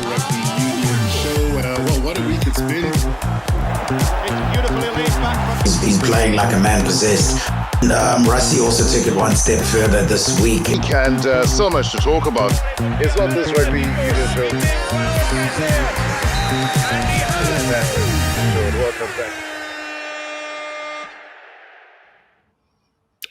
to Rugby Union show. Well, what a week it's been. It's beautifully laid back. He's playing like a man possessed. Rusty also took it one step further this week. And so much to talk about. It's not this Rugby Union show. Welcome back.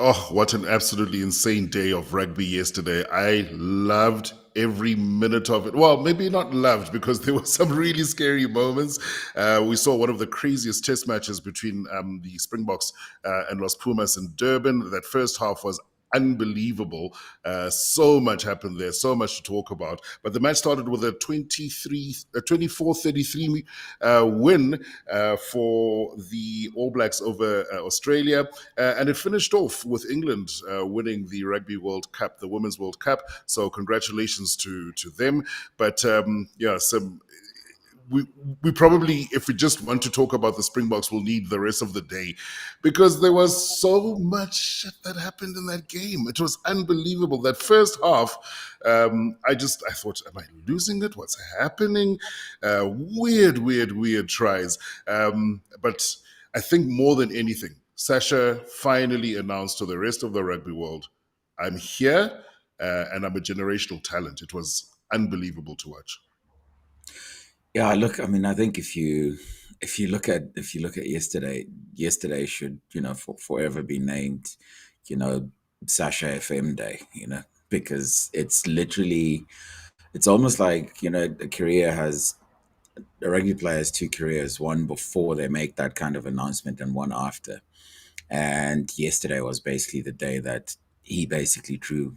Oh, what an absolutely insane day of rugby yesterday. I loved every minute of it. Well, maybe not loved, because there were some really scary moments. We saw one of the craziest test matches between the Springboks and Los Pumas in Durban. That first half was unbelievable. So much happened there, so much to talk about. But the match started with a 24-33 win for the All Blacks over Australia. And it finished off with England winning the Rugby World Cup, the Women's World Cup. So congratulations to them. But we probably, if we just want to talk about the Springboks, will need the rest of the day, because there was so much shit that happened in that game. It was unbelievable. That first half, I thought, am I losing it? What's happening? Weird tries. But I think more than anything, Sacha finally announced to the rest of the rugby world, I'm here and I'm a generational talent. It was unbelievable to watch. Yeah, look, I mean, I think if you look at yesterday should, forever be named, Sacha FM Day, because it's almost like, a rugby player has two careers, one before they make that kind of announcement and one after. And yesterday was basically the day that he basically drew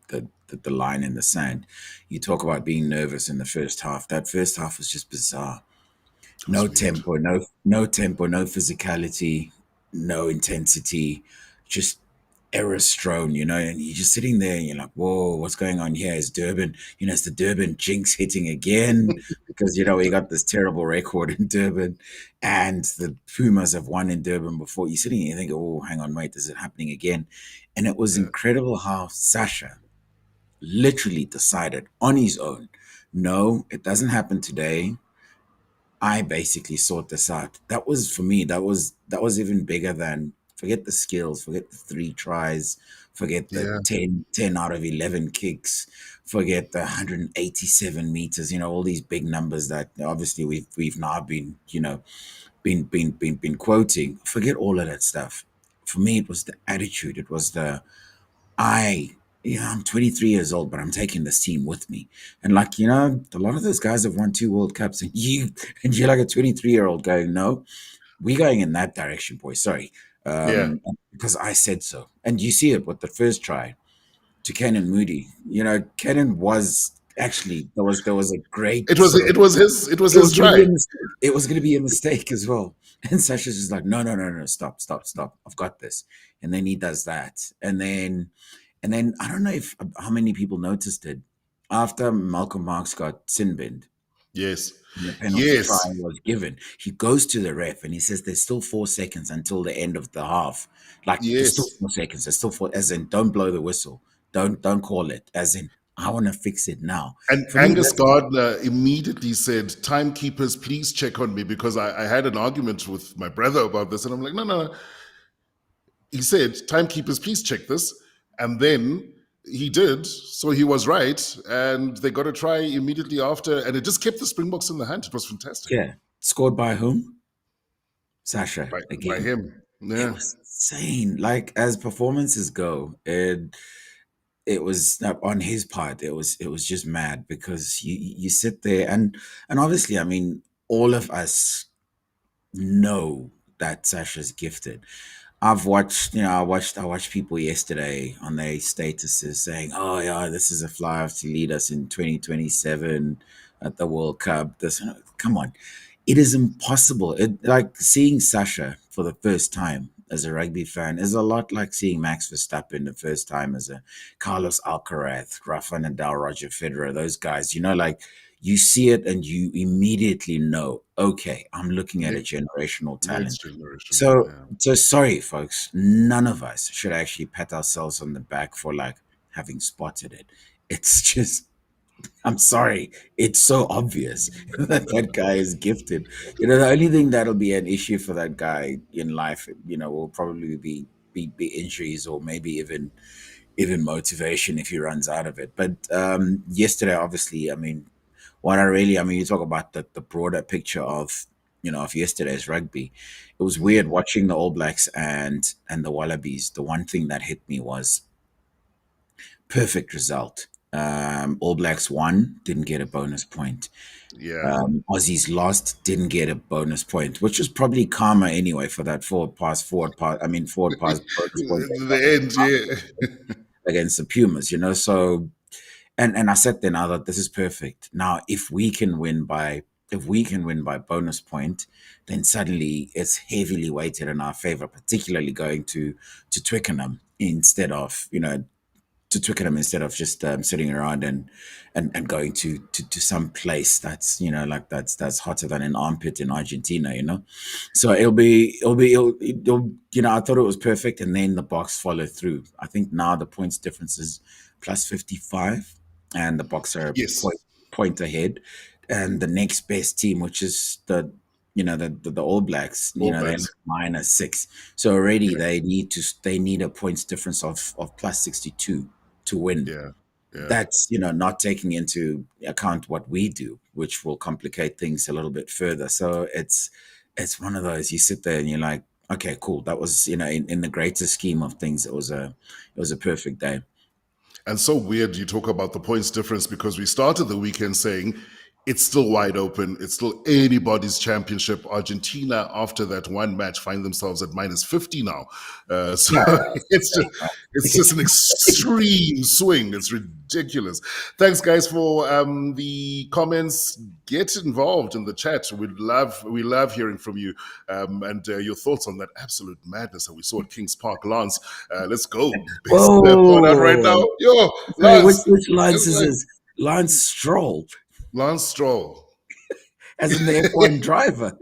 the line in the sand. You talk about being nervous in the first half. That first half was just bizarre. No tempo, no physicality, no intensity, just errors strewn, and you're just sitting there and you're like, whoa, what's going on here? Is Durban, it's the Durban jinx hitting again, because, we got this terrible record in Durban and the Pumas have won in Durban before. You're sitting here and you think, oh, hang on, wait, is it happening again? And it was incredible how Sacha literally decided on his own, no, it doesn't happen today. I basically sort this out. That was, for me, that was even bigger than, forget the skills, forget the 3 tries, forget the 10 out of 11 kicks, forget the 187 meters, all these big numbers that obviously we've now been quoting. Forget all of that stuff. For me, it was the attitude. It was I'm 23 years old, but I'm taking this team with me. And a lot of those guys have won 2 World Cups, and you're like a 23-year-old going, no, we're going in that direction, boys. Sorry. Because I said so. And you see it with the first try to Kenan Moody. Kenan was actually, there was a great. It was his try. It was going to be a mistake as well. And Sacha's just like, no, stop. I've got this. And then he does that. And then I don't know how many people noticed it after Malcolm Marx got sin binned. Yes. The penalty try was given. He goes to the ref and he says, "There's still 4 seconds until the end of the half. There's still 4 seconds. There's still 4. As in, don't blow the whistle. Don't call it. As in, I want to fix it now." And Angus Gardner immediately said, "Timekeepers, please check on me," because I had an argument with my brother about this, and I'm like, no. He said, "Timekeepers, please check this," and then he did, so he was right, and they got a try immediately after, and it just kept the Springboks in the hand. It was fantastic. Yeah, scored by whom? Sacha again. By him. Yeah, it was insane. As performances go, it was on his part. It was just mad, because you sit there and obviously, I mean, all of us know that Sacha's gifted. I watched people yesterday on their statuses saying, "Oh yeah, this is a fly-off to lead us in 2027 at the World Cup." Come on, it is impossible. Seeing Sacha for the first time as a rugby fan is a lot like seeing Max Verstappen the first time as a Carlos Alcaraz, Rafa Nadal, Roger Federer. Those guys, you see it and you immediately know, okay, I'm looking at a generational talent. So sorry, folks, none of us should actually pat ourselves on the back for having spotted it. It's just I'm sorry, it's so obvious that that guy is gifted. The only thing that'll be an issue for that guy in life, will probably be injuries, or maybe even motivation if he runs out of it. But yesterday, obviously, I mean, you talk about the broader picture of of yesterday's rugby. It was weird watching the All Blacks and the Wallabies. The one thing that hit me was perfect result. All Blacks won, didn't get a bonus point. Yeah. Aussies lost, didn't get a bonus point, which was probably karma anyway for that forward pass. I mean, forward pass bonus point they got The end, yeah. against the Pumas. So and I said then, I thought this is perfect. Now, if we can win by bonus point, then suddenly it's heavily weighted in our favor, particularly going to Twickenham instead of to Twickenham instead of just sitting around and going to some place that's that's hotter than an armpit in Argentina. So it'll I thought it was perfect, and then the Boks followed through. I think now the points difference is plus 55, and the Boks are a Yes. point ahead, and the next best team, which is the All Blacks, All they're Blacks. -6. So already Yeah. they need a points difference of plus 62 to win. Yeah. Yeah. That's not taking into account what we do, which will complicate things a little bit further. So it's one of those, you sit there and you're like, okay, cool. That was in the greater scheme of things, it was a perfect day. And so weird you talk about the points difference, because we started the weekend saying it's still wide open. It's still anybody's championship. Argentina, after that one match, find themselves at -50 now. So Yeah. it's just an extreme swing. It's ridiculous. Thanks, guys, for the comments. Get involved in the chat. We love hearing from you and your thoughts on that absolute madness that we saw at Kings Park. Lance, let's go. Best point out right now. Whoa. Yo, Sorry, which Lance. Lance is this? Lance Stroll, Lance Stroll. as in the F1 driver.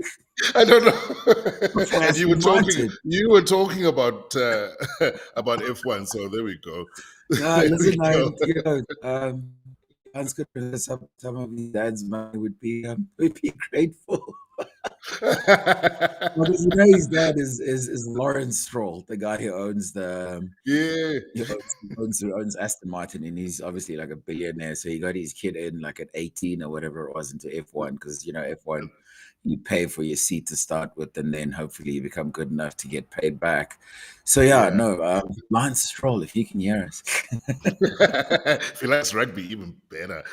I don't know. For And Aston Martin. you were talking about about F1, so there we go. There Listen, we go. Lance could have some of his dad's money would be grateful. Well, his dad is Lawrence Stroll, the guy who owns Yeah. who owns Aston Martin, and he's obviously like a billionaire. So he got his kid in like at 18 or whatever it was into F1, because F1 you pay for your seat to start with, and then hopefully you become good enough to get paid back. So Lance Stroll, if you can hear us. If he likes rugby, even better.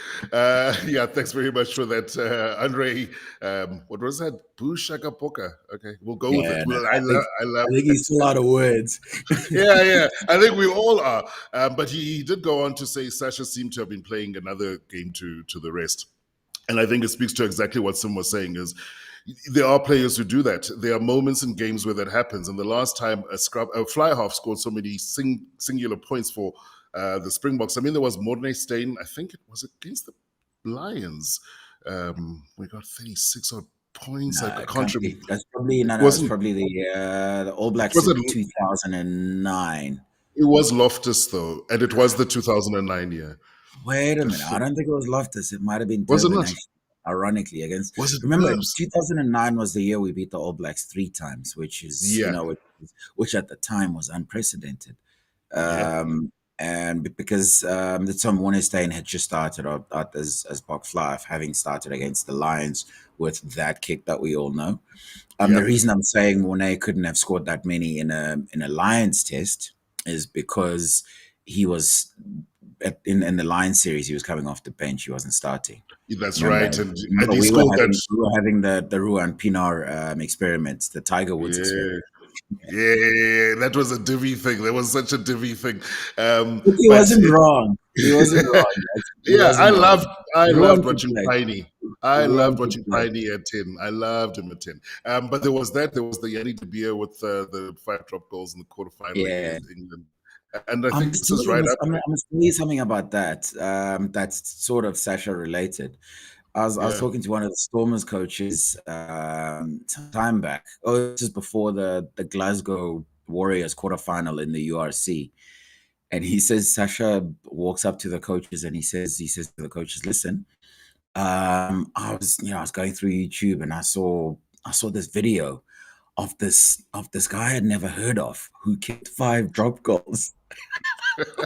Yeah, thanks very much for that, Andre. What was that? Boo Shaka Poka. Okay, we'll go with Yeah, it. no, I love I think he's still out of words. yeah. I think we all are. But he did go on to say Sacha seemed to have been playing another game to the rest. And I think it speaks to exactly what Sim was saying, is there are players who do that. There are moments in games where that happens. And the last time a fly half scored so many singular points for the Springboks, I mean, there was Mornay Steyn, I think it was against the Lions. We got 36 odd points. I can't remember. That's probably It's probably the All Blacks Was in it? 2009. It was Loftus though, and it was the 2009 year. Wait a I minute. I think. don't think it was Loftus. It might have been Was it Durban, not? actually, ironically, against. Was it Remember, Burbs? 2009 was the year we beat the All Blacks 3 times, which is, Yeah. which at the time was unprecedented. Yeah. And because the Tom Warnerstein had just started out as Bok Fly, having started against the Lions with that kick that we all know. The reason I'm saying Mornay couldn't have scored that many in a Lions test is because he was in the Lions series, he was coming off the bench. He wasn't starting. That's Remember, right. And he we were scored that. having the Ruan Pinar experiments, the Tiger Woods experiment. Yeah, that was a divvy thing. That was such a divvy thing. But he wasn't wrong. He wasn't wrong. I loved Ruan could watching play. Tiny. I Ruan loved could watching play. Tiny at 10. I loved him at 10. But there was the Yanni De Beer with the 5 drop goals in the quarterfinal Yeah. against England. And I think this is right up. I'm going to say something about that. That's sort of Sacha related. I was talking to one of the Stormers coaches some time back. Oh, this is before the Glasgow Warriors quarterfinal in the URC. And he says Sacha walks up to the coaches and he says to the coaches, listen, I was going through YouTube and I saw this video of this guy I'd never heard of who kicked 5 drop goals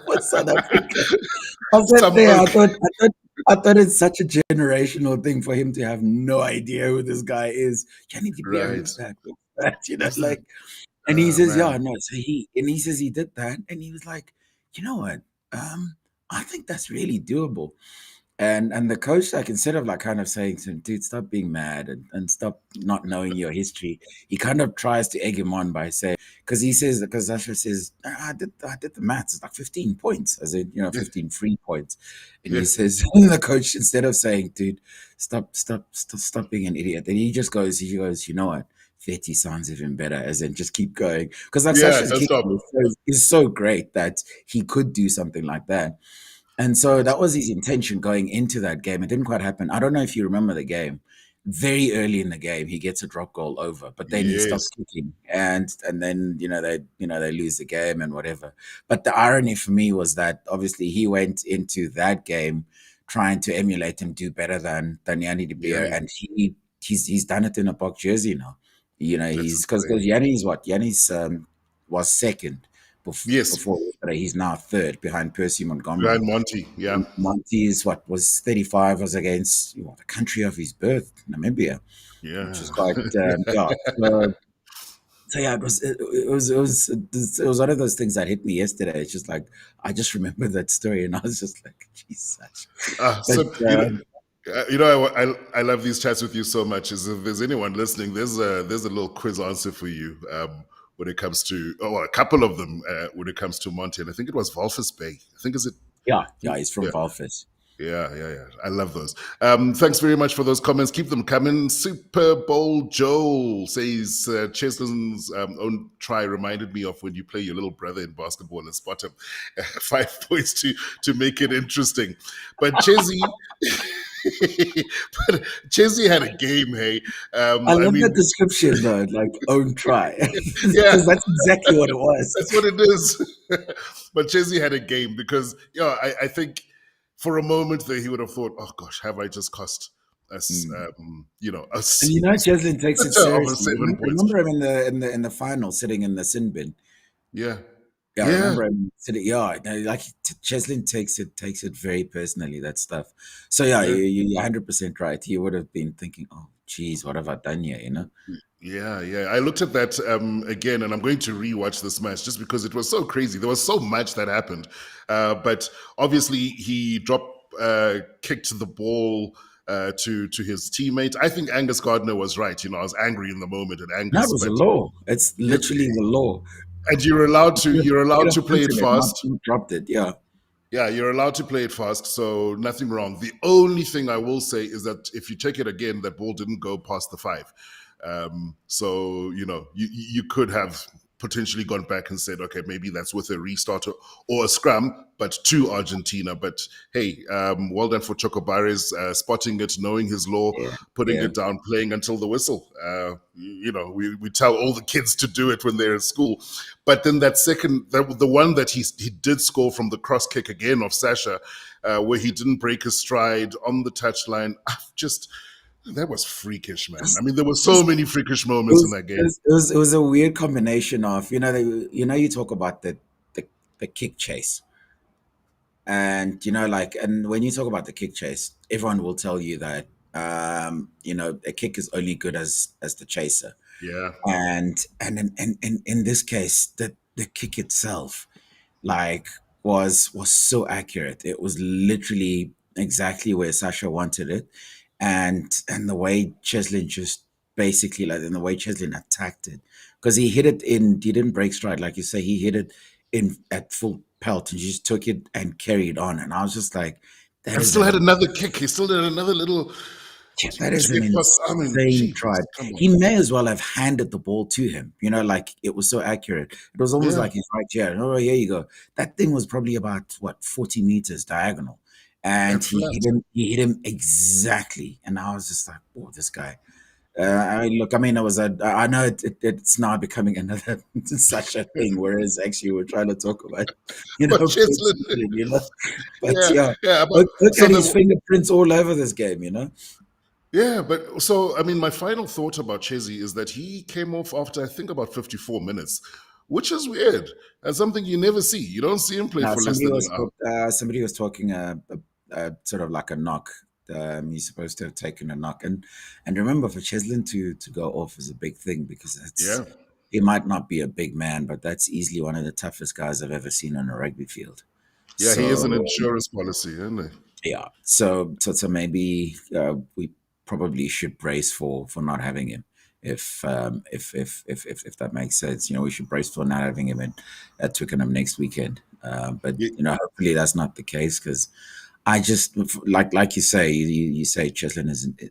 for South Africa. I sat Some there, oak. I thought it's such a generational thing for him to have no idea who this guy is. Johnny De Beer, Right. who's that? You know, Who's that? like, and he says, yeah, Man. no. So he says he did that, and he was like, you know what? I think that's really doable. And the coach, like, instead of like kind of saying to him, dude, stop being mad and stop not knowing your history, he kind of tries to egg him on by saying, because Sacha says, I did the maths, it's like 15 points, as in, 15 free points. And Yeah. he says, the coach, instead of saying, dude, stop being an idiot, then he goes, you know what? 30 sounds even better, as in just keep going. Because like Yeah, Sasha's don't kick stop. is so great that he could do something like that. And so that was his intention going into that game. It didn't quite happen. I don't know if you remember the game. Very early in the game, he gets a drop goal over, but then he Yes. stops kicking, and then they lose the game and whatever. But the irony for me was that obviously he went into that game trying to emulate and do better than Yanni De Beer, Yanni. and he's done it in a Boks jersey now. That's He's because insane. Yanni's was second Yes. before yesterday. He's now third behind Percy Montgomery. Behind Monty. Yeah. Monty is was 35, was against the country of his birth, Namibia, Yeah. which was quite yeah. So yeah, it was one of those things that hit me yesterday. It's just like I just remember that story, and I was just like, "Geez, but So I love these chats with you so much. Is if there's anyone listening, there's a little quiz answer for you when it comes to a couple of them when it comes to Monty. And I think it was Walvis Bay. I think is it. yeah, he's from Yeah. Valfis. Yeah. I love those. Thanks very much for those comments. Keep them coming. Super Bowl Joel says Cheslin's own try reminded me of when you play your little brother in basketball and spot him. 5 points to make it interesting. But Chesy, but Chesy had a game. Hey, I love that description though, like own try, yeah, because that's exactly what it was. that's what it is. But Chesy had a game because I think. For a moment there, he would have thought, "Oh gosh, have I just cost us, us And Cheslin takes it over seriously. 7 points?" Remember him in the final, sitting in the sin bin. Yeah, Yeah, I yeah, remember him sitting. Yeah, like Cheslin takes it very personally, that stuff. So yeah, yeah, you're 100% right. He would have been thinking, "Oh, geez, what have I done here?" yeah. I looked at that again, and I'm going to rewatch this match just because it was so crazy. There was so much that happened, but obviously he kicked the ball. To his teammate, I think Angus Gardner was right. I was angry in the moment, and That Angus, was the but law. It's literally the law. and you're allowed to play it fast. Not dropped it. Yeah. Yeah, you're allowed to play it fast, so nothing wrong. The only thing I will say is that if you take it again, that ball didn't go past the 5. So you could have potentially gone back and said, okay, maybe that's with a restart or a scrum, but to Argentina. But hey, well done for Chocobares spotting it, knowing his law, Yeah. putting Yeah. it down, playing until the whistle. We tell all the kids to do it when they're at school. But then that second, the one that he did score from the cross kick again of Sacha, where he didn't break his stride on the touchline, that was freakish, man. I mean, there were so many freakish moments in that game. It was a weird combination of you talk about the kick chase, and and when you talk about the kick chase, everyone will tell you that a kick is only good as the chaser, Yeah. and in this case, the kick itself like was so accurate. It was literally exactly where Sacha wanted it, and the way Cheslin just basically in the way Cheslin attacked it, because he didn't break stride like you say, he hit it in at full pelt and just took it and carried on, and I was just like, that And is still had another kick. He still did another little that is an kick. I mean, insane Jesus, try. come on. He may as well have handed the ball to him, like it was so accurate. It was almost Yeah. like he's right here. Oh, here you go. That thing was probably about 40 meters diagonal. And And flat. he hit him exactly. And I was just like, oh, this guy. Look, I mean, I know it's now becoming another such a thing, whereas actually we're trying to talk about, But Cheslin, discipline, but yeah, yeah, yeah. look So at his the fingerprints all over this game. Yeah, but so I mean, my final thought about Chesy is that he came off after I think about 54 minutes, which is weird. That's something you never see. You don't see him play Now, for less than an hour. somebody was talking sort of like a knock. He's supposed to have taken a knock, and remember, for Cheslin to go off is a big thing because Yeah, he might not be a big man, but that's easily one of the toughest guys I've ever seen on a rugby field. yeah, he is an So insurance policy, isn't he? yeah, so maybe we probably should brace for not having him. If that makes sense, we should brace for not having him at Twickenham next weekend. But Yeah, hopefully that's not the case because I just like you say, you say Cheslin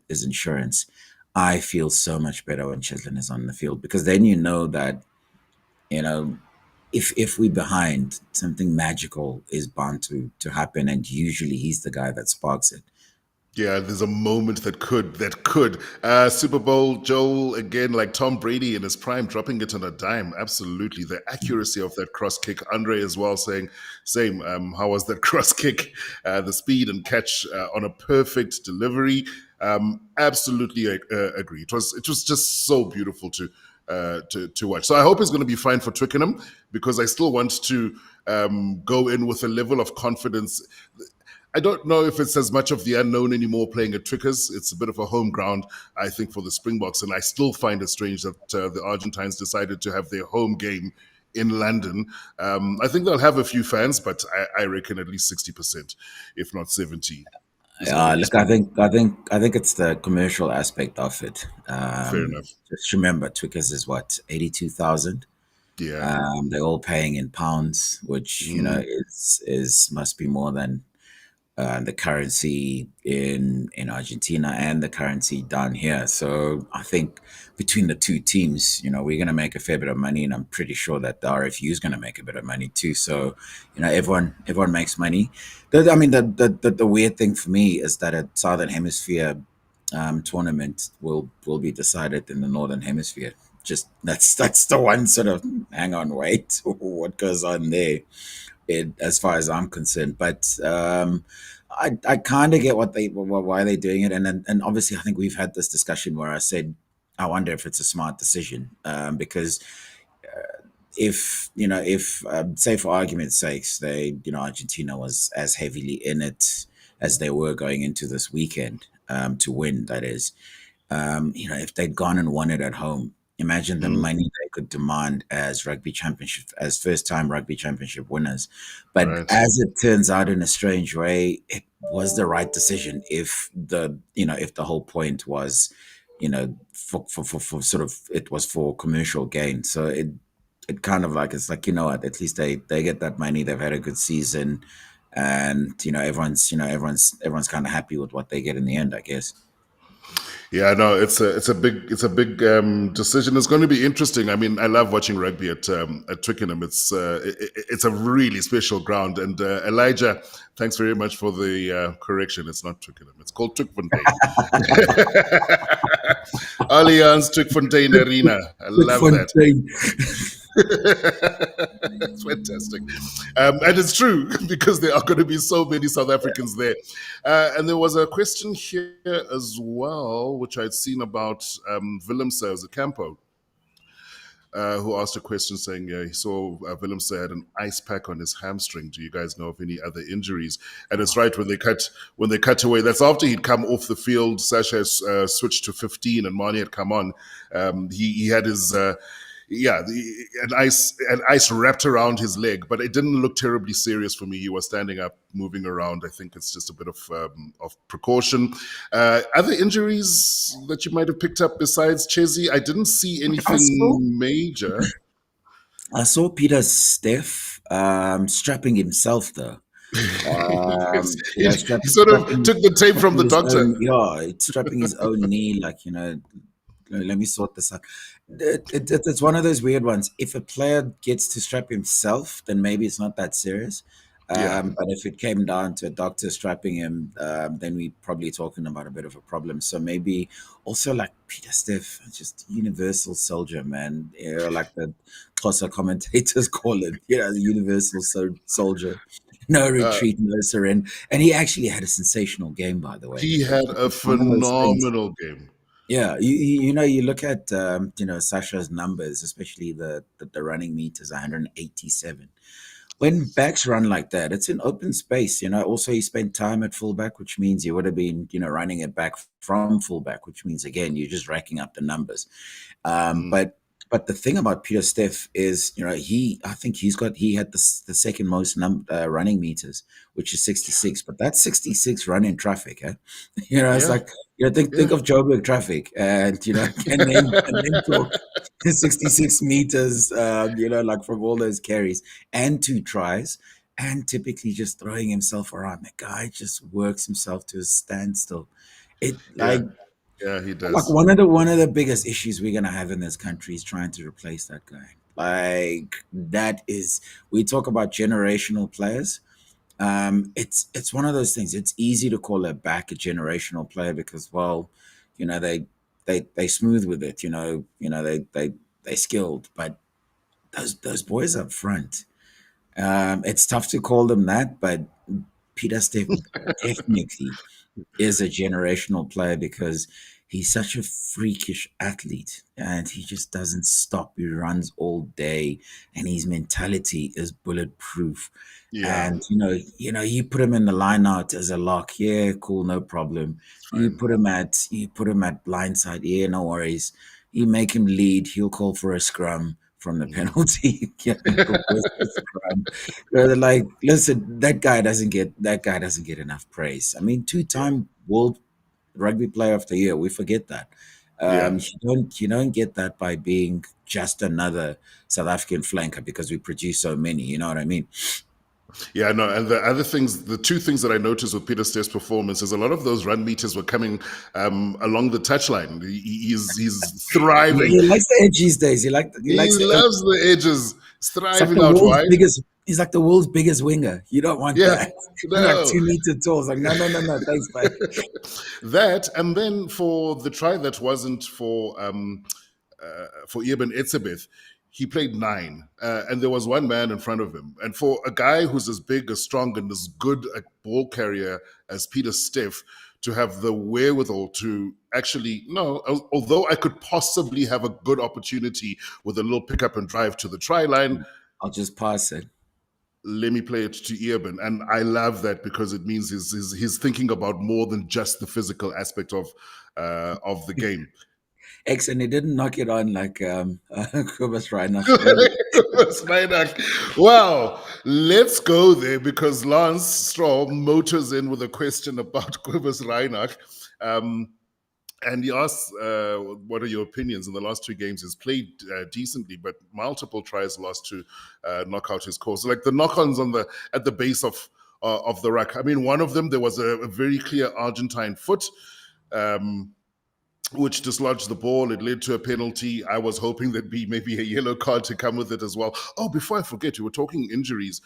is insurance. I feel so much better when Cheslin is on the field because then you know that you know if we're behind, something magical is bound to happen, and usually he's the guy that sparks it. yeah, there's a moment that could. Super Bowl Joel again, like Tom Brady in his prime, dropping it on a dime. Absolutely, the accuracy of that cross kick. Andre as well saying, same. How was that cross kick? The speed and catch on a perfect delivery. Absolutely agree. It was just so beautiful to watch. So I hope he's going to be fine for Twickenham because I still want to go in with a level of confidence. I don't know if it's as much of the unknown anymore playing at Twickers. It's a bit of a home ground, I think, for the Springboks. And I still find it strange that the Argentines decided to have their home game in London. I think they'll have a few fans, but I reckon at least 60%, if not 70, is going to be Look, I Springboks. think I think I think it's the commercial aspect of it. Fair enough. Just remember, Twickers is what 82,000. Yeah. They're all paying in pounds, which Mm. is must be more than the currency in Argentina and the currency down here. So I think between the two teams, we're going to make a fair bit of money, and I'm pretty sure that the RFU is going to make a bit of money too. So everyone makes money. I mean, the weird thing for me is that a Southern Hemisphere tournament will be decided in the Northern Hemisphere. Just that's the one sort of hang on, wait, what goes on there as far as I'm concerned. But I kind of get why they're doing it, and obviously I think we've had this discussion where I said I wonder if it's a smart decision because if say for argument's sakes Argentina was as heavily in it as they were going into this weekend to win, that is, if they'd gone and won it at home, imagine the Mm. money they could demand as first time rugby championship winners. But Right. as it turns out, in a strange way, it was the right decision if the whole point was, for sort of, it was for commercial gain. So it kind of like, it's like, what, at least they get that money, they've had a good season, and everyone's kind of happy with what they get in the end, I guess. Yeah, no, it's a big decision. It's going to be interesting. I mean, I love watching rugby at Twickenham. It's a really special ground. And Elijah, thanks very much for the correction. It's not Twickenham. It's called Twickenham. Allianz Twickenham Arena. I love that. It's fantastic. And it's true because there are going to be so many South Africans there. And there was a question here as well, which I'd seen about Willemse as a campo, who asked a question saying he saw Willemse had an ice pack on his hamstring. Do you guys know of any other injuries? And it's right, when they cut away, that's after he'd come off the field. Sacha switched to 15 and Mani had come on. He had his an ice wrapped around his leg, but it didn't look terribly serious for me. He was standing up, moving around. I think it's just a bit of precaution. Other injuries that you might have picked up besides Chesy? I didn't see I saw anything major. I saw Pieter-Steph strapping himself though. Yes, he Strapping, sort of took the tape from the his doctor. own, yeah, strapping his own knee, like, let me sort this out. It's one of those weird ones. If a player gets to strap himself, then maybe it's not that serious. Yeah. But if it came down to a doctor strapping him, then we're probably talking about a bit of a problem. So maybe also like Pieter-Steph, just universal soldier, man. You know, like the Xhosa commentators call it, the universal soldier. No Uh, retreat, no surrender. And he actually had a sensational game, by the way. he had a It's one of those things. phenomenal game. Yeah, you look at Sacha's numbers, especially the running meters, 187. When backs run like that, it's in open space. Also he spent time at fullback, which means he would have been, running it back from fullback, which means again you're just racking up the numbers. Um, Mm, but but the thing about Pieter-Steph is, I think he had the second most running meters, which is 66. But that's 66 running traffic, eh? It's yeah, like think yeah. of Joburg traffic, and and then talk 66 meters, like from all those carries and 2 tries, and typically just throwing himself around. The guy just works himself to a standstill. It Yeah, like yeah, he like does. one of the biggest issues we're gonna have in this country is trying to replace that guy. Like that is we talk about generational players. It's one of those things. It's easy to call a back a generational player because, well, they smooth with it. They skilled, but those boys up front. It's tough to call them that, but Pieter-Steph definitely is a generational player because he's such a freakish athlete and he just doesn't stop. He runs all day and his mentality is bulletproof. Yeah, And you put him in the line out as a lock, yeah, cool, no problem. it's You fine. put him at blindside, yeah, no worries. You make him lead, he'll call for a scrum from the Mhm. penalty. Yeah, go with the scrum. Like, listen, that guy doesn't get enough praise. I mean, Yeah, two-time World Rugby Player of the Year. We forget that. yeah. You don't get that by being just another South African flanker because we produce so many. You know what I mean? Yeah, no, and the two things that I noticed with Peter Steph's performance is a lot of those run meters were coming along the touchline. He's thriving. He likes the edge these days. He He likes the edge. loves the edges. He's It's like thriving the out world's wide. biggest. He's like the world's biggest winger. You don't want Yeah, that. Like no. 2 meter tall. It's like no, no, no, no. Thanks, bye. That, and then for the try that wasn't for Eben Etzebeth, he played 9, and there was one man in front of him. And for a guy who's as big, as strong, and as good a ball carrier as Pieter-Steph, to have the wherewithal to actually, no, although I could possibly have a good opportunity with a little pickup and drive to the try line, I'll just pass it. let me play it to Eben. And I love that because it means he's thinking about more than just the physical aspect of the game. X, and he didn't knock it on like Kobus Reinach. Snyder. Well, let's go there because Lance Stroll motors in with a question about Quibus Reinach. And he asks, what are your opinions? In the last 2 games, he's played decently, but multiple tries lost to knock out his course. Like the knock-ons at the base of the rack. I mean, one of them, there was a very clear Argentine foot. Which dislodged the ball. It led to a penalty. I was hoping there'd be maybe a yellow card to come with it as well. Oh, before I forget, we were talking injuries.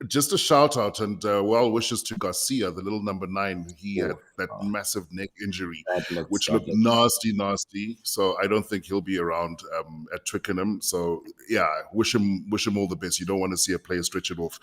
Just a shout out and well wishes to Garcia, the little number 9. He had Oh, that oh, massive neck injury, that looks which that looked looks. nasty, nasty. So I don't think he'll be around at Twickenham. So yeah, wish him all the best. You don't want to see a player stretch it off.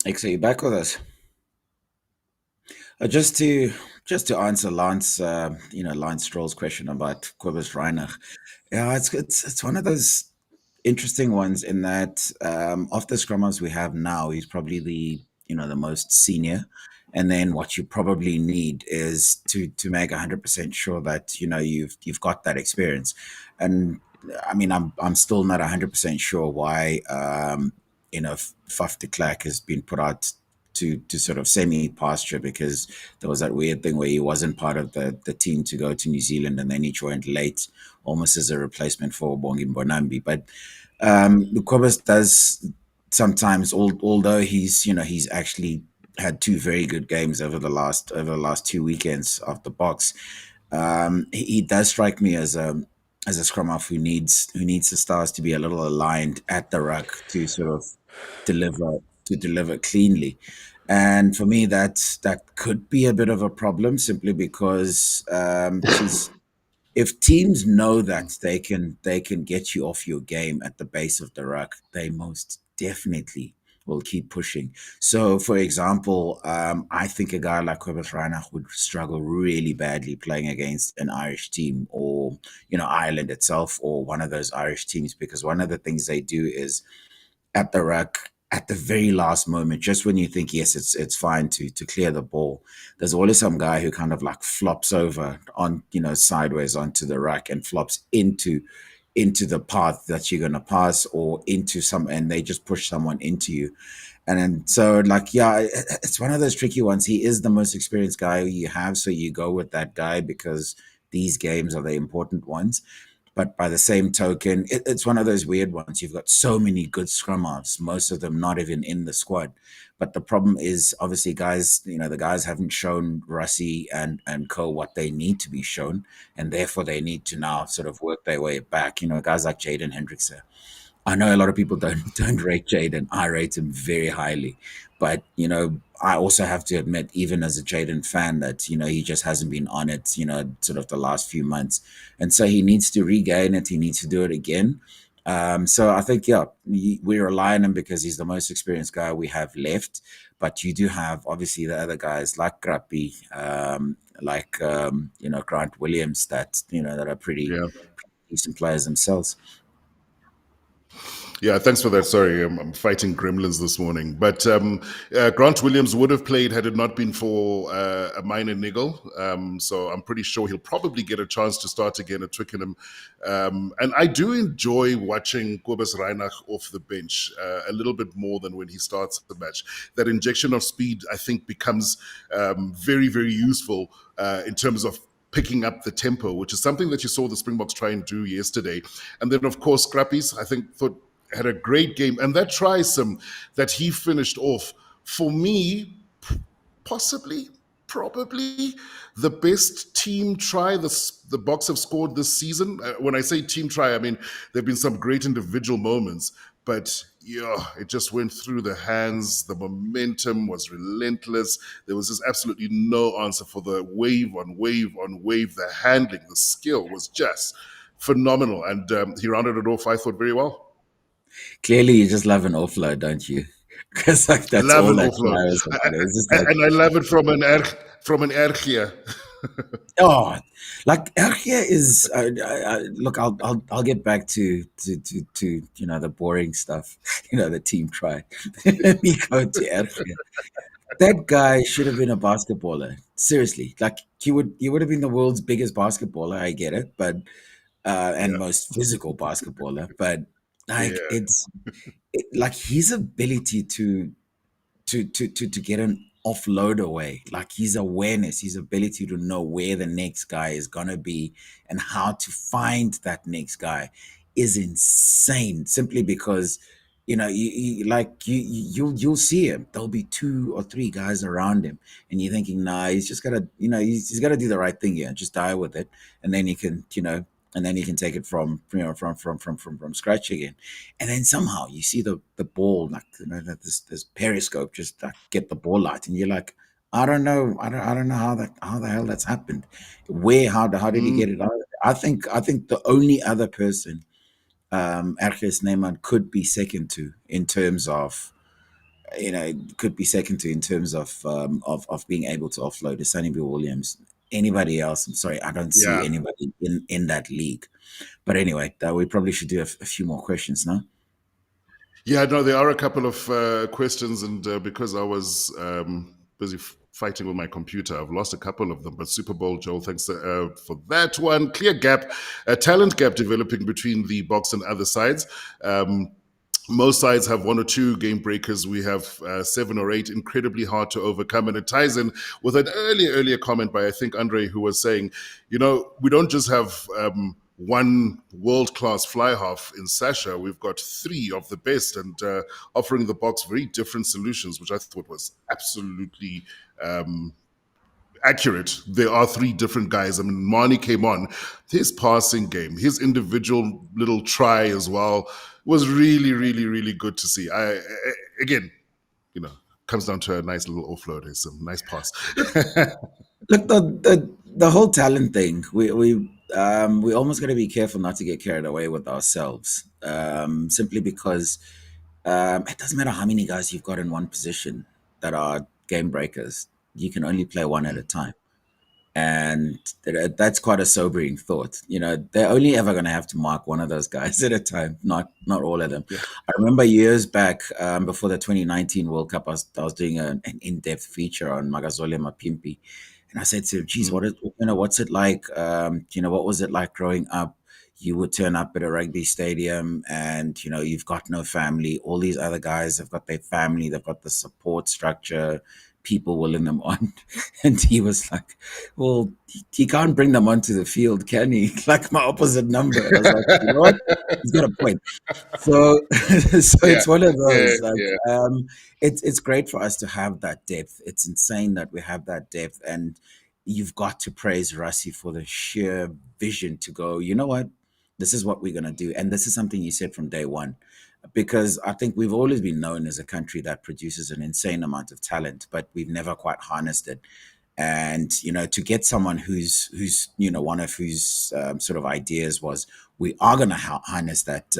X, are you back with us? Just to answer Lance Stroll's question about Kobus Reinach. Yeah, it's one of those interesting ones in that of the scrummers we have now, he's probably the most senior. And then what you probably need is to make 100% sure that you've got that experience. And I mean, I'm still not 100% sure why Faf de Klerk has been put out to sort of semi pasture, because there was that weird thing where he wasn't part of the team to go to New Zealand, and then he joined late, almost as a replacement for Bongi Bonambi. But Kobus does sometimes, although he's actually had two very good games over the last 2 weekends of the Boks. He does strike me as a scrum half who needs the stars to be a little aligned at the ruck to sort of deliver cleanly. And for me, that could be a bit of a problem, simply because if teams know that they can get you off your game at the base of the ruck, they most definitely will keep pushing. So, for example, I think a guy like Kobus Reinach would struggle really badly playing against an Irish team, or Ireland itself, or one of those Irish teams, because one of the things they do is at the ruck at the very last moment, just when you think yes, it's fine to clear the ball, there's always some guy who kind of like flops over on sideways onto the ruck and flops into the path that you're going to pass, or into and they just push someone into you. And then, so like, yeah, it's one of those tricky ones. He is the most experienced guy you have, so you go with that guy because these games are the important ones. But by the same token, it's one of those weird ones. You've got so many good scrum halves, most of them not even in the squad. But the problem is, obviously, guys, the guys haven't shown Rassie and Co what they need to be shown, and therefore they need to now sort of work their way back. Guys like Jaden Hendrickse. I know a lot of people don't rate Jaden. I rate him very highly, but I also have to admit, even as a Jaden fan, that he just hasn't been on it. Sort of the last few months, and so he needs to regain it. He needs to do it again. So I think we rely on him because he's the most experienced guy we have left. But you do have obviously the other guys like Krappy, like Grant Williams, that that are pretty decent players themselves. Yeah, thanks for that. Sorry, I'm fighting gremlins this morning. But Grant Williams would have played had it not been for a minor niggle. So I'm pretty sure he'll probably get a chance to start again at Twickenham. And I do enjoy watching Kobus Reinach off the bench a little bit more than when he starts the match. That injection of speed, I think, becomes very, very useful in terms of picking up the tempo, which is something that you saw the Springboks try and do yesterday. And then, of course, Krappies, I think, had a great game. And that try that he finished off, for me, probably the best team try the Boks have scored this season. When I say team try, I mean, there have been some great individual moments, but it just went through the hands. The momentum was relentless. There was just absolutely no answer for the wave on wave on wave. The handling, the skill was just phenomenal. And he rounded it off, I thought, very well. Clearly, you just love an offload, don't you? Because that's love all an that offload. was about. It was just like, and I love it from an Ergia. Oh, like Ergia is. Look, I'll get back to the boring stuff. The team try. Let me go to Ergia. That guy should have been a basketballer. Seriously, like he would have been the world's biggest basketballer. I get it, but and most physical basketballer. But like like his ability to get an offload away, like his awareness, his ability to know where the next guy is gonna be and how to find that next guy is insane. Simply because you'll see him. There'll be 2 or 3 guys around him, and you're thinking, nah, he's just gotta, he's gotta do the right thing here and just die with it, and then he can, and then you can take it from scratch again. And then somehow you see the ball, like this periscope, just like, get the ball out, and you're like, I don't know how the hell that's happened. How did he get it out? I think the only other person Erges Neyman could be second to in terms of being able to offload is Sonny Bill Williams. anybody else. I'm sorry, I don't see Yeah. anybody in that league. But anyway, we probably should do a few more questions now. Yeah, no, there are a couple of questions, and because I was busy fighting with my computer, I've lost a couple of them. But Super Bowl, Joel, thanks for that one. Clear gap, a talent gap developing between the Boks and other sides. Most sides have one or two game breakers. We have 7 or 8, incredibly hard to overcome. And it ties in with an earlier comment by, I think, Andre, who was saying, we don't just have one world-class fly half in Sacha. We've got 3 of the best, and offering the Boks very different solutions, which I thought was absolutely accurate. There are 3 different guys. I mean, Mani came on. His passing game, his individual little try as well was really, really, really good to see. Again, comes down to a nice little offload. It's a nice pass. Look, the whole talent thing, we almost got to be careful not to get carried away with ourselves, simply because it doesn't matter how many guys you've got in one position that are game breakers. You can only play one at a time. And that's quite a sobering thought. They're only ever going to have to mark one of those guys at a time, not all of them. Yeah. I remember years back, before the 2019 World Cup, I was doing an in-depth feature on Magazole Mapimpi. And I said to him, geez, what's it like? What was it like growing up? You would turn up at a rugby stadium and, you've got no family. All these other guys have got their family. They've got the support structure, people willing them on. And he was like, well, he can't bring them onto the field, can he? Like my opposite number. I was like, you know what? He's got a point. So it's one of those. It's great for us to have that depth. It's insane that we have that depth. And you've got to praise Rassie for the sheer vision to go, you know what? This is what we're going to do. And this is something you said from day one. Because I think we've always been known as a country that produces an insane amount of talent, but we've never quite harnessed it. And, to get someone who's one of whose sort of ideas was, we are going to harness that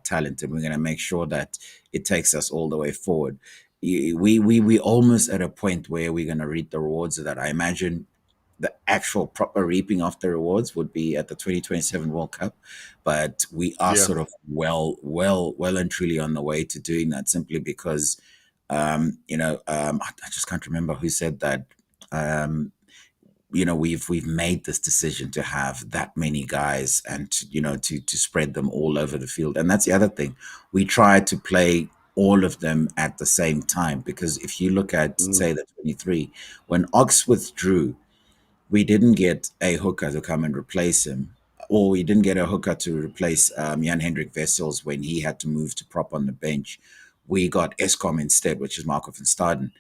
talent, and we're going to make sure that it takes us all the way forward. We almost at a point where we're going to reap the rewards of that. I imagine the actual proper reaping of the rewards would be at the 2027 World Cup, but we are sort of well and truly on the way to doing that, simply because, I just can't remember who said that. We've made this decision to have that many guys and to spread them all over the field. And that's the other thing. We try to play all of them at the same time, because if you look at, say, the 23, when Ox withdrew, we didn't get a hooker to come and replace him, or we didn't get a hooker to replace Jan-Hendrik Wessels when he had to move to prop on the bench. We got Eskom instead, which is Marco van Staden.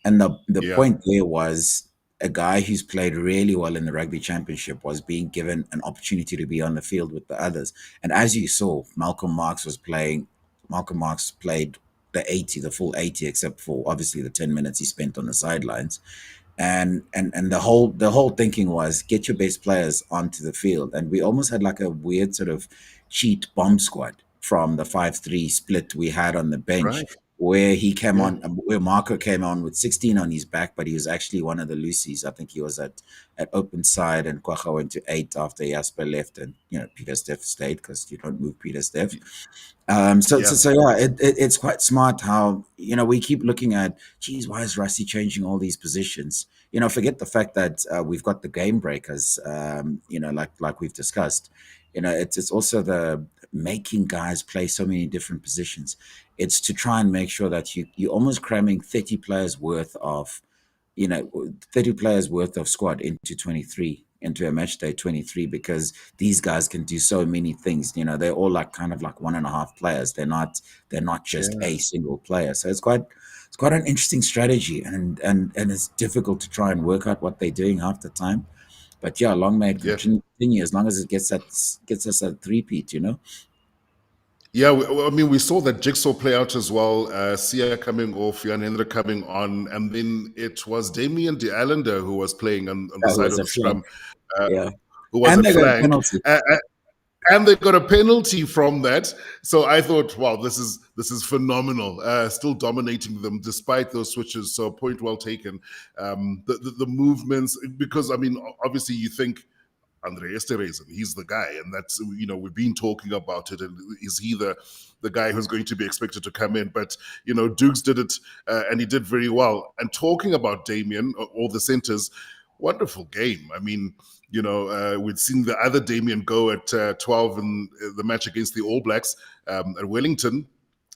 And the point there was a guy who's played really well in the Rugby Championship was being given an opportunity to be on the field with the others. And as you saw, Marx played the full 80, except for obviously the 10 minutes he spent on the sidelines. And the whole thinking was, get your best players onto the field. And we almost had like a weird sort of cheat bomb squad from the 5-3 split we had on the bench, where he came on, where Marco came on with 16 on his back, but he was actually one of the loosies. I think he was at open side, and Kwacha went to 8 after Jasper left, and Pieter-Steph stayed, because you don't move Pieter-Steph. It's quite smart how we keep looking at, geez, why is Rassie changing all these positions? Forget the fact that we've got the game breakers, like we've discussed. It's also the making guys play so many different positions. It's to try and make sure that you're almost cramming 30 players worth of 30 players worth of squad into a match day 23, because these guys can do so many things. They're all like 1.5 players. They're not just a single player. So it's quite an interesting strategy, and it's difficult to try and work out what they're doing half the time. But long may it continue, as long as it gets us a three-peat, Yeah, we saw that jigsaw play out as well. Sia coming off, Jan Hendrik coming on, and then it was Damian de Allender who was playing on the side of the scrum, who was a flank. and they got a penalty from that. So I thought, wow, this is phenomenal. Still dominating them despite those switches. So point well taken. The movements, because I mean, obviously you think Andre Esterhazy, he's the guy, and that's, we've been talking about it. And is he the guy who's going to be expected to come in? But Dukes did it, and he did very well. And talking about Damien, all the centers, wonderful game. I mean, we'd seen the other Damien go at 12 in the match against the All Blacks at Wellington,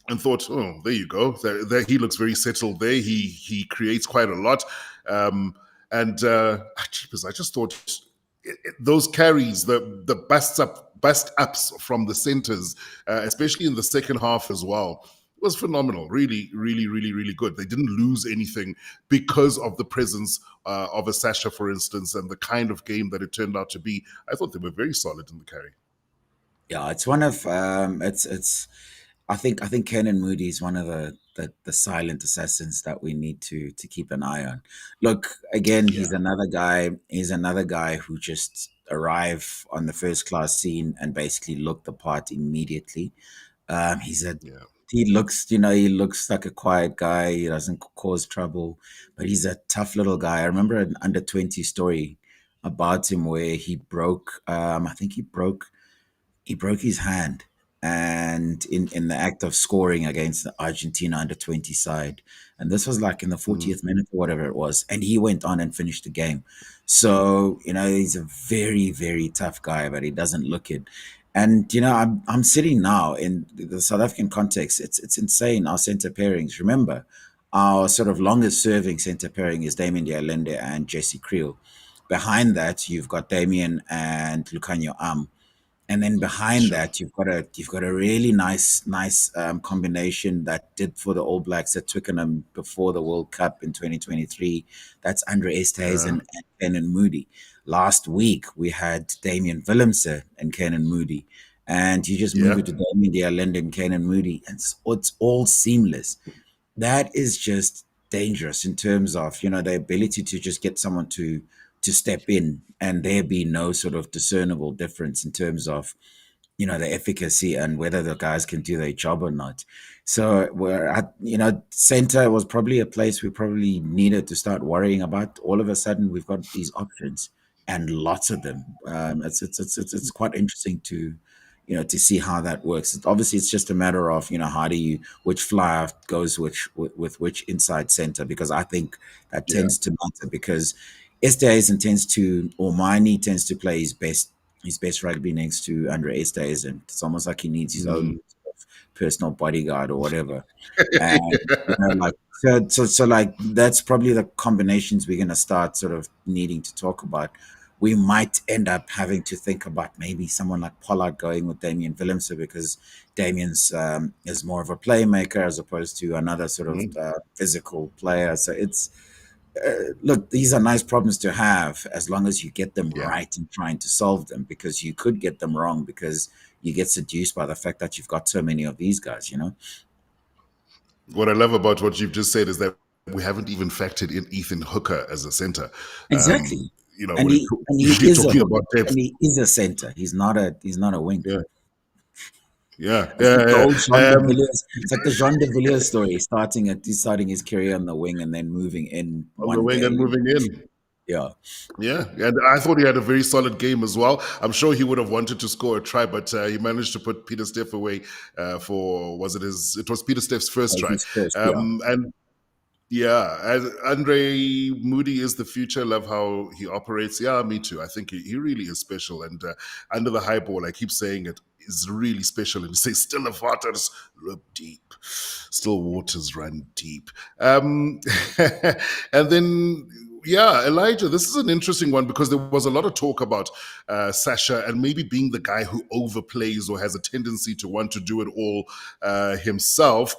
and thought, oh, there you go. There he looks very settled there. He creates quite a lot. I just thought those carries, the bust ups from the centers, especially in the second half as well, was phenomenal. Really, really, really, really good. They didn't lose anything because of the presence of a Sacha, for instance, and the kind of game that it turned out to be. I thought they were very solid in the carry. Yeah, it's one of it's. I think Kenan Moody is one of the silent assassins that we need to keep an eye on. Look, again, he's another guy. He's another guy who just arrived on the first class scene and basically looked the part immediately. He looks like a quiet guy. He doesn't cause trouble, but he's a tough little guy. I remember an under 20 story about him where he broke. I think he broke his hand, and in the act of scoring against the Argentina under 20 side. And this was like in the 40th minute or whatever it was. And he went on and finished the game. So, he's a very, very tough guy, but he doesn't look it. And, I'm sitting now in the South African context. It's insane, our center pairings. Remember, our sort of longest serving center pairing is Damien Dialende and Jesse Creel. Behind that, you've got Damien and Lucanio Am. And then behind that, you've got a really nice combination that did for the All Blacks at Twickenham before the World Cup in 2023. That's Andre Esterhazy and Kenan Moody. Last week we had Damian Willemse and Kenan Moody, and you just move it to Damien Dialende and Kenan Moody, and it's all seamless. That is just dangerous in terms of the ability to just get someone to step in and there be no sort of discernible difference in terms of the efficacy and whether the guys can do their job or not. So we're at center was probably a place we probably needed to start worrying about. All of a sudden we've got these options and lots of them. It's quite interesting to to see how that works. Obviously it's just a matter of which flyer goes with which inside center, because I think that tends to matter, because Esterhazy tends to play his best rugby next to Andre Esterhazy, and it's almost like he needs his own personal bodyguard or whatever. And so that's probably the combinations we're going to start sort of needing to talk about. We might end up having to think about maybe someone like Pollard going with Damien Willemse, because Damien's is more of a playmaker as opposed to another sort of physical player. So it's look, these are nice problems to have as long as you get them right and trying to solve them, because you could get them wrong because you get seduced by the fact that you've got so many of these guys, What I love about what you've just said is that we haven't even factored in Ethan Hooker as a center. Exactly. And he is a center. He's not a wing. It's like the Jean de Villiers story, starting his career on the wing and then moving in. On the wing and moving in. Yeah. And I thought he had a very solid game as well. I'm sure he would have wanted to score a try, but he managed to put Pieter-Steph away it was Pieter-Steph's first try. And Andre Moody is the future. Love how he operates. Yeah, me too. I think he really is special. And under the high ball, I keep saying it, is really special. And you say, still the waters run deep. Still waters run deep. And then, Elijah, this is an interesting one, because there was a lot of talk about Sacha and maybe being the guy who overplays or has a tendency to want to do it all himself.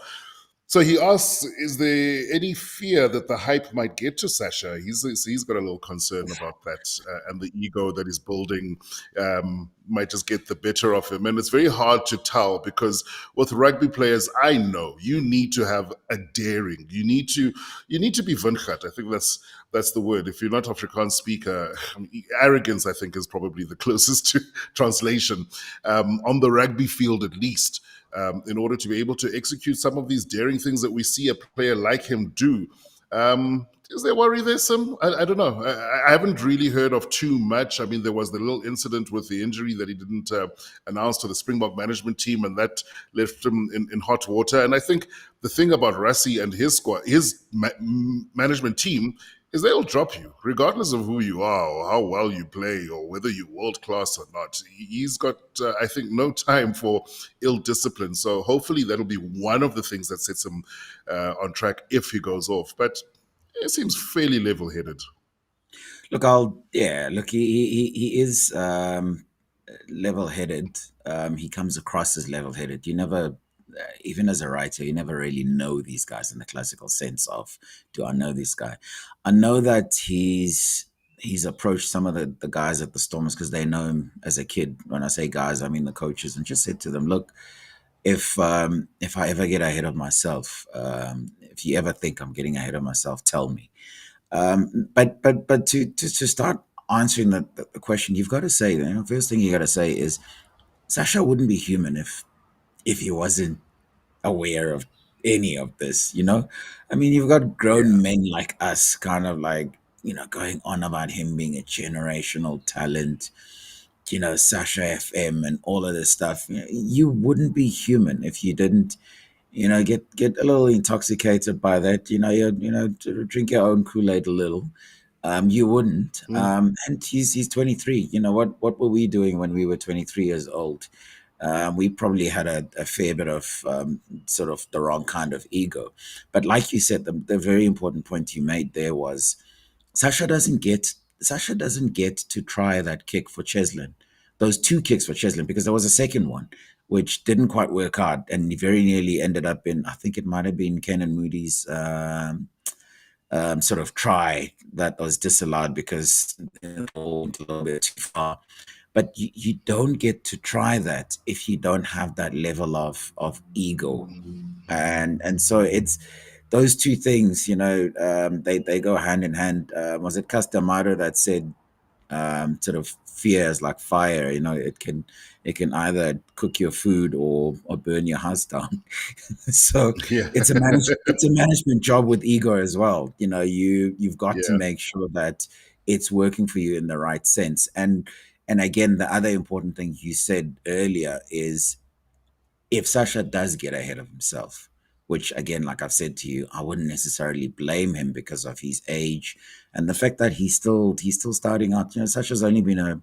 So he asks, is there any fear that the hype might get to Sacha? He's got a little concern about that, and the ego that he's building might just get the better of him. And it's very hard to tell, because with rugby players, I know you need to have a daring. You need to be Wingert. I think that's That's the word. If you're not Afrikaans speaker, arrogance, I think, is probably the closest to translation on the rugby field, at least, in order to be able to execute some of these daring things that we see a player like him do. Is there worry there, Sim? I don't know. I haven't really heard of too much. I mean, there was the little incident with the injury that he didn't announce to the Springbok management team, and that left him in hot water. And I think the thing about Rassie and his squad, his management team, is they'll drop you, regardless of who you are or how well you play or whether you're world class or not. He's got, I think, no time for ill discipline. So hopefully that'll be one of the things that sets him on track if he goes off. But it seems fairly level-headed. Look, he is level-headed. He comes across as level-headed. You never, even as a writer, you never really know these guys in the classical sense of, do I know this guy? I know that he's approached some of the guys at the Stormers because they know him as a kid. When I say guys, I mean the coaches, and just said to them, look, if I ever get ahead of myself, if you ever think I'm getting ahead of myself, tell me. But to start answering the question, you've got to say, first thing you got to say is Sacha wouldn't be human if he wasn't aware of any of this. I mean, you've got grown men like us, kind of like going on about him being a generational talent. Sacha FM and all of this stuff. You wouldn't be human if you didn't, get a little intoxicated by that. To drink your own Kool-Aid a little. You wouldn't. And he's 23. What were we doing when we were 23 years old? We probably had a fair bit of sort of the wrong kind of ego. But like you said, the very important point you made there was Sacha doesn't get to try that kick for Cheslin, those two kicks for Cheslin, because there was a second one which didn't quite work out and he very nearly ended up in, I think it might have been Kenan Moody's sort of try that was disallowed because it went a little bit too far. But you don't get to try that if you don't have that level of ego. And so it's those two things, they go hand in hand. Was it Castamaro that said sort of fear is like fire? It can either cook your food or burn your house down. So Yeah. it's a management job with ego as well. You've got to make sure that it's working for you in the right sense. And again, the other important thing you said earlier is if Sacha does get ahead of himself, which again, like I've said to you, I wouldn't necessarily blame him because of his age and the fact that he's still starting out. Sacha's only been a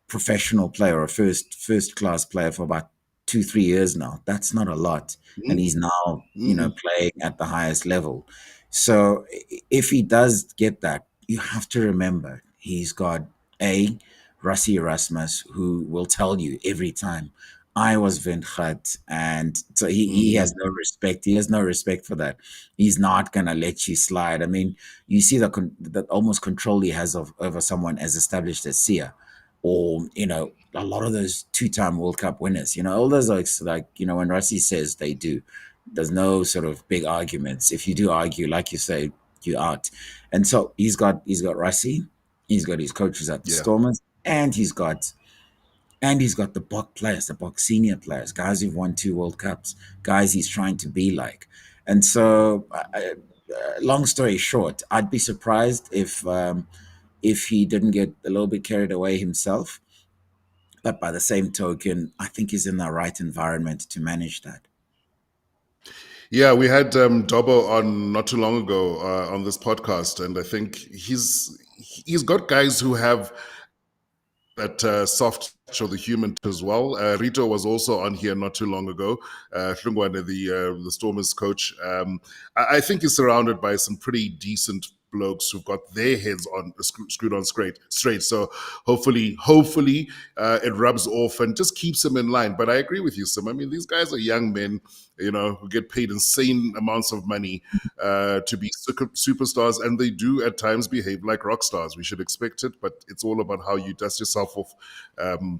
professional player or a first class player for about 2-3 years now. That's not a lot. And he's now, playing at the highest level. So if he does get that, you have to remember he's got Rassie Erasmus, who will tell you every time, I was Windgat, and so he has no respect. He has no respect for that. He's not going to let you slide. I mean, you see that almost control he has over someone as established as Sia, or, a lot of those 2-time World Cup winners, all those like when Rassie says they do, there's no sort of big arguments. If you do argue, like you say, you're out. And so he's got Rassie, he's got his coaches at the Stormers, and he's got the Boks players, the Boks senior players, guys who've won 2 World Cups, guys he's trying to be like. And so, long story short, I'd be surprised if he didn't get a little bit carried away himself. But by the same token, I think he's in the right environment to manage that. Yeah, we had Dobbo on not too long ago on this podcast, and I think he's got guys who have that soft touch of the human as well. Rito was also on here not too long ago. Hlungwane, the Stormers coach. I think he's surrounded by some pretty decent blokes who've got their heads on screwed on straight. So hopefully it rubs off and just keeps them in line. But I agree with you, Sim. I mean, these guys are young men, who get paid insane amounts of money to be superstars, and they do at times behave like rock stars. We should expect it, but it's all about how you dust yourself off,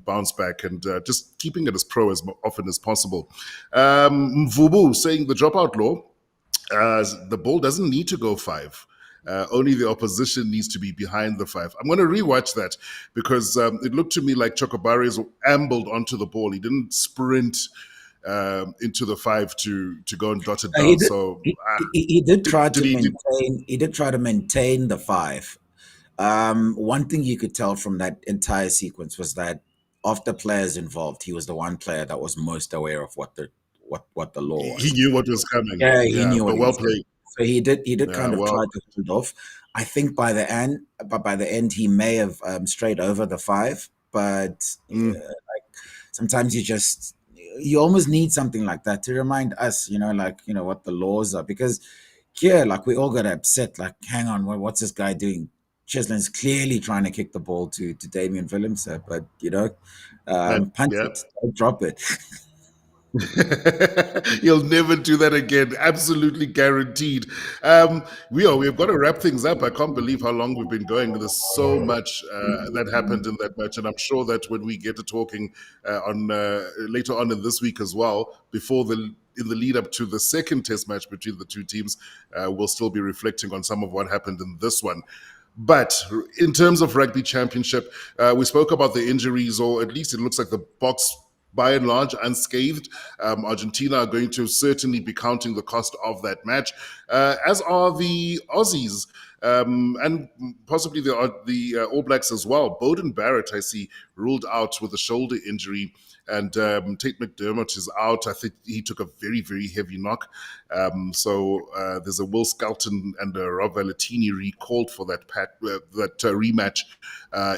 bounce back, and just keeping it as pro as often as possible. Mvubu saying the dropout law, the ball doesn't need to go 5. Only the opposition needs to be behind the 5. I'm going to rewatch that because it looked to me like Chokobares ambled onto the ball. He didn't sprint into the 5 to go and dot it He down. did. So He did try did to he? Did, maintain. He did try to maintain the 5. One thing you could tell from that entire sequence was that of the players involved, he was the one player that was most aware of what the law he was. knew what was coming. Yeah, he Yeah, knew what but he well was doing. played. So he did Yeah, kind of try well. to hold off. I think by the end, he may have strayed over the 5. But Mm. like sometimes you almost need something like that to remind us, what the laws are. Because yeah, like we all got upset. Like, hang on, what's this guy doing? Cheslin's clearly trying to kick the ball to Damian Willemse, but punt Yeah. it, don't drop it. He'll never do that again. Absolutely guaranteed. We've got to wrap things up. I can't believe how long we've been going. There's so much that happened in that match, and I'm sure that when we get to talking on later on in this week as well, in the lead up to the second test match between the two teams, we'll still be reflecting on some of what happened in this one. But in terms of Rugby Championship, we spoke about the injuries, or at least it looks like the Boks, by and large, unscathed. Argentina are going to certainly be counting the cost of that match, as are the Aussies. And possibly the All Blacks as well. Bowden Barrett, I see, ruled out with a shoulder injury, and Tate McDermott is out. I think he took a very, very heavy knock. So there's a Will Skelton and a Rob Valentini recalled for that rematch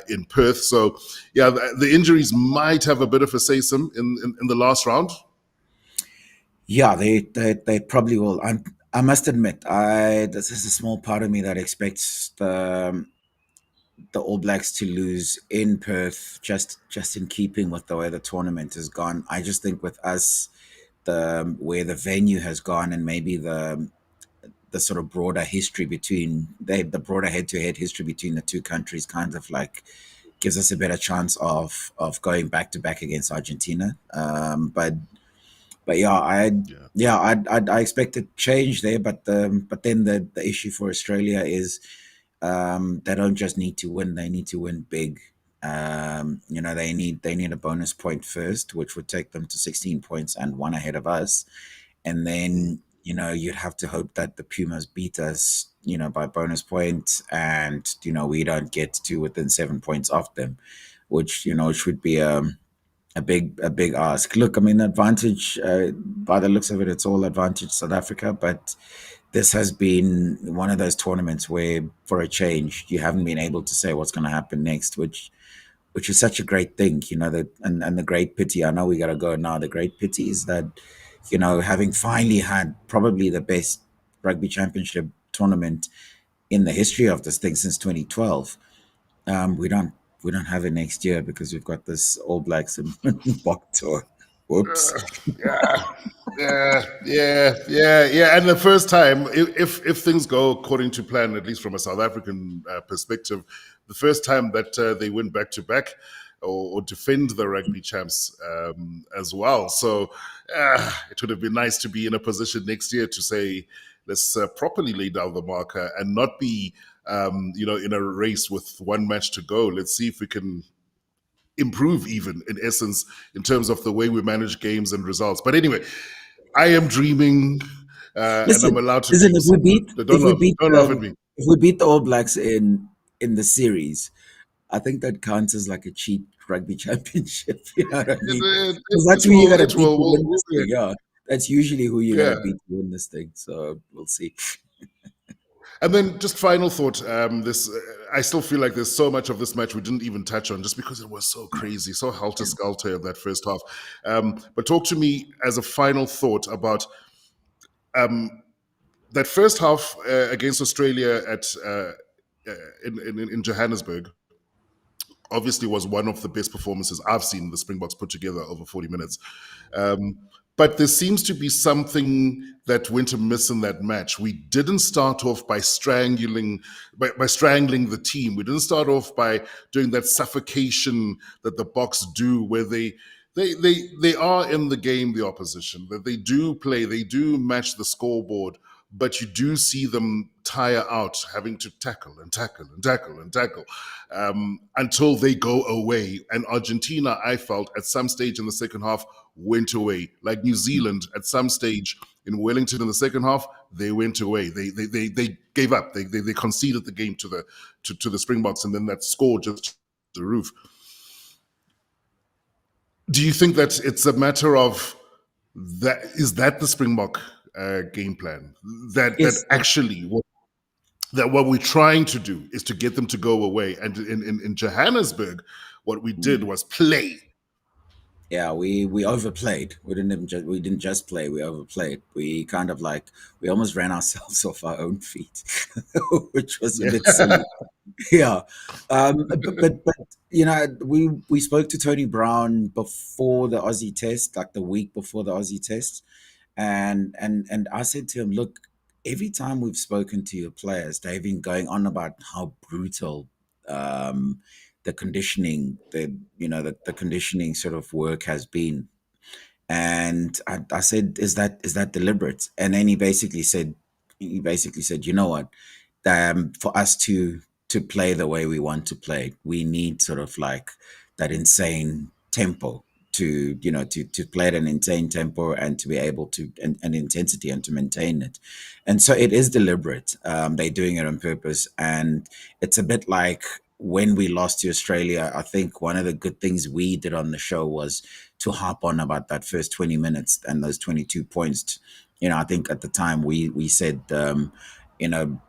in Perth. So yeah, the injuries might have a bit of a say-some in the last round. Yeah, they probably will. I must admit, this is a small part of me that expects the All Blacks to lose in Perth, just in keeping with the way the tournament has gone. I just think with us, the where the venue has gone, and maybe the sort of broader history between the broader head-to-head history between the two countries, kind of like gives us a better chance of going back to back against Argentina. But yeah, I expect a change there. But then the issue for Australia is they don't just need to win; they need to win big. They need a bonus point first, which would take them to 16 points and one ahead of us. And then you'd have to hope that the Pumas beat us, by bonus points, and we don't get to within 7 points of them, which would be a big ask. Look, I mean, advantage by the looks of it, it's all advantage South Africa, but this has been one of those tournaments where, for a change, you haven't been able to say what's going to happen next, which is such a great thing, and the great pity. I know we got to go now. The great pity is that, having finally had probably the best rugby championship tournament in the history of this thing since 2012, we don't have it next year because we've got this All Blacks and Boks tour. Whoops. Yeah. And the first time, if things go according to plan, at least from a South African perspective, the first time that they win back to back or defend the rugby champs as well. So it would have been nice to be in a position next year to say, let's properly lay down the marker and not be, in a race with one match to go. Let's see if we can improve, even in essence, in terms of the way we manage games and results. But anyway, I am dreaming, and I'm allowed to listen. dream. Don't laugh at me. If we beat the All Blacks in the series, I think that counts as like a cheap rugby championship. You know what I mean? Because that's who you got to beat to win this thing. Yeah, that's usually who you got to beat to win this thing. So we'll see. And then just final thought, I still feel like there's so much of this match we didn't even touch on just because it was so crazy, so helter-skelter in that first half. But talk to me as a final thought about that first half against Australia in Johannesburg. Obviously was one of the best performances I've seen the Springboks put together over 40 minutes. But there seems to be something that went amiss in that match. We didn't start off by strangling the team. We didn't start off by doing that suffocation that the Boks do, where they are in the game, the opposition, that they do play, they do match the scoreboard, but you do see them tire out, having to tackle and tackle and tackle and tackle until they go away. And Argentina, I felt, at some stage in the second half, went away. Like New Zealand, at some stage in Wellington in the second half, they went away. They gave up. They conceded the game to the Springboks, and then that score just the roof. Do you think that it's a matter of that? Is that the Springbok game plan? That Yes. actually what we're trying to do is to get them to go away. And in Johannesburg, what we did was play. Yeah, we overplayed. We didn't just play. We overplayed. We kind of like we almost ran ourselves off our own feet, which was a bit silly. Yeah, but you know, we spoke to Tony Brown before the Aussie test, like the week before the Aussie test, and I said to him, look, every time we've spoken to your players, they've been going on about how brutal the conditioning, the conditioning sort of work has been. And I said, is that deliberate? And then he basically said, you know what, for us to play the way we want to play, we need sort of like that insane tempo to play at an insane tempo and to be able to and intensity and to maintain it. And so it is deliberate. They're doing it on purpose, and it's a bit like when we lost to Australia. I think one of the good things we did on the show was to harp on about that first 20 minutes and those 22 points. I think at the time we said, you know,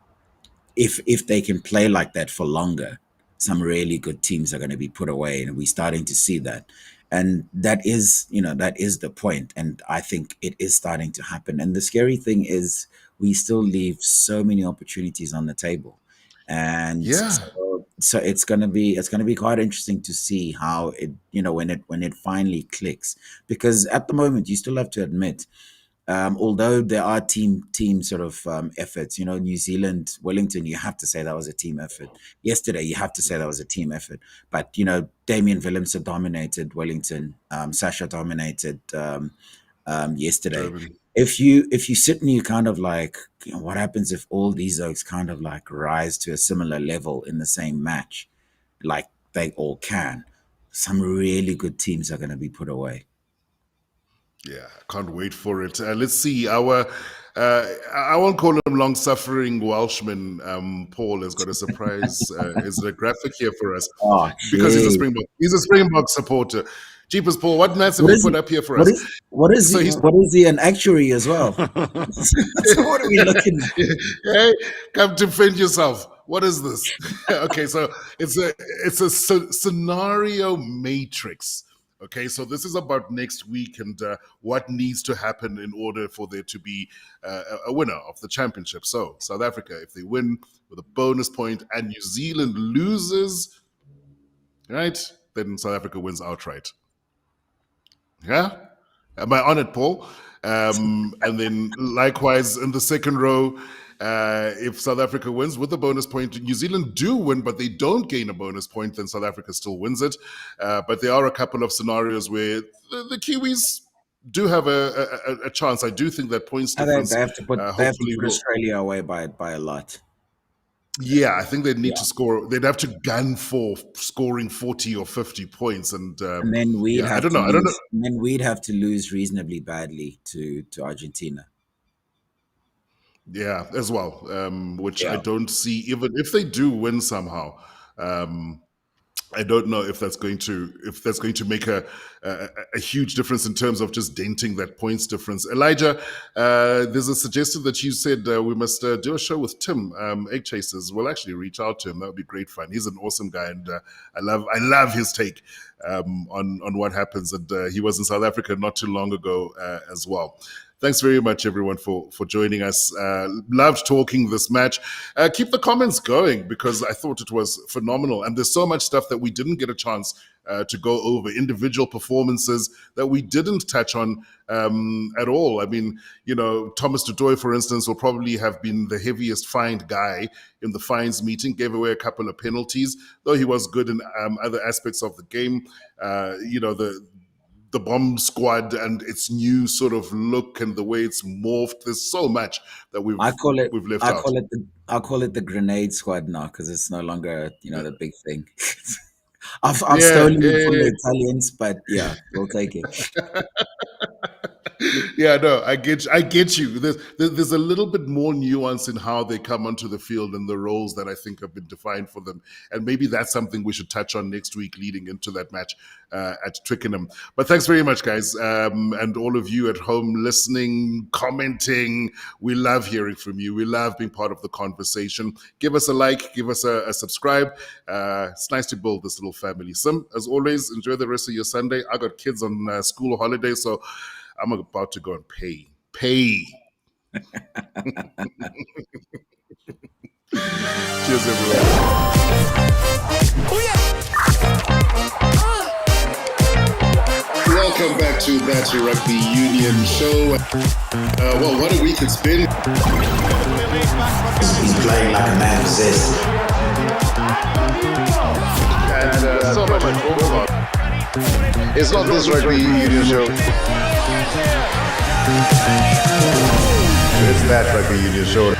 if they can play like that for longer, some really good teams are going to be put away, and we're starting to see that. And that is the point, and I think it is starting to happen. And the scary thing is we still leave so many opportunities on the table, and Yeah. so it's going to be quite interesting to see how it, when it finally clicks, because at the moment you still have to admit, although there are team sort of efforts, New Zealand, Wellington, you have to say that was a team effort. Yesterday, you have to say that was a team effort. But Damian Willemse dominated Wellington. Sacha dominated yesterday. Durban. If you sit and you kind of like, what happens if all these oaks kind of like rise to a similar level in the same match, like they all can? Some really good teams are going to be put away. Yeah, I can't wait for it. Let's see. I won't call him long-suffering Welshman. Paul has got a surprise. Is it a graphic here for us? Oh, Because he's a gee. Springbok. He's a Springbok supporter. Jeepers, Paul, what maths have What you is put he? up here for What us? is what is So he? he's What is he? An actuary as well? So what are we looking at? hey, come defend yourself. What is this? Okay, so it's a scenario matrix. Okay, so this is about next week and what needs to happen in order for there to be a winner of the championship. So South Africa, if they win with a bonus point and New Zealand loses, right, then South Africa wins outright. Yeah? Am I on it, Paul? And then likewise in the second row, if South Africa wins with a bonus point, New Zealand do win, but they don't gain a bonus point, then South Africa still wins it. But there are a couple of scenarios where the Kiwis do have a chance. I do think that points And difference they have to hopefully put will. Australia away by a lot. Yeah, I think they'd need Yeah, to score. They'd have to gun for scoring 40 or 50 points. And and then yeah, I don't know. we'd have to lose reasonably badly to Argentina. Yeah, as well, which I Yeah. don't see. Even if they do win somehow, um, I don't know if that's going to make a huge difference in terms of just denting that points difference. Elijah, there's a suggestion that you said we must do a show with Tim Egg Chasers. We'll actually reach out to him. That would be great fun. He's an awesome guy, and I love his take on what happens. And he was in South Africa not too long ago as well. Thanks very much, everyone, for joining us. Loved talking this match. Keep the comments going because I thought it was phenomenal. And there's so much stuff that we didn't get a chance to go over, individual performances that we didn't touch on at all. I mean, Thomas du Toit, for instance, will probably have been the heaviest fined guy in the fines meeting, gave away a couple of penalties, though he was good in other aspects of the game. the bomb squad and its new sort of look and the way it's morphed. There's so much that we've left out. I call it the grenade squad now because it's no longer the big thing. I've Yeah, stolen it from yeah. the Italians, but yeah, we'll take it. Yeah, no, I get you. There's a little bit more nuance in how they come onto the field and the roles that I think have been defined for them. And maybe that's something we should touch on next week leading into that match at Twickenham. But thanks very much, guys. And all of you at home listening, commenting. We love hearing from you. We love being part of the conversation. Give us a like, give us a subscribe. It's nice to build this little family. Sim, as always, enjoy the rest of your Sunday. I got kids on school holiday, so I'm about to go and pay. Cheers, everyone. Welcome back to That's Your Rugby Union show. Well, what a week it's been. He's playing like a man possessed. And so much more. It's not this Rugby Union show. It's that Rugby Union show.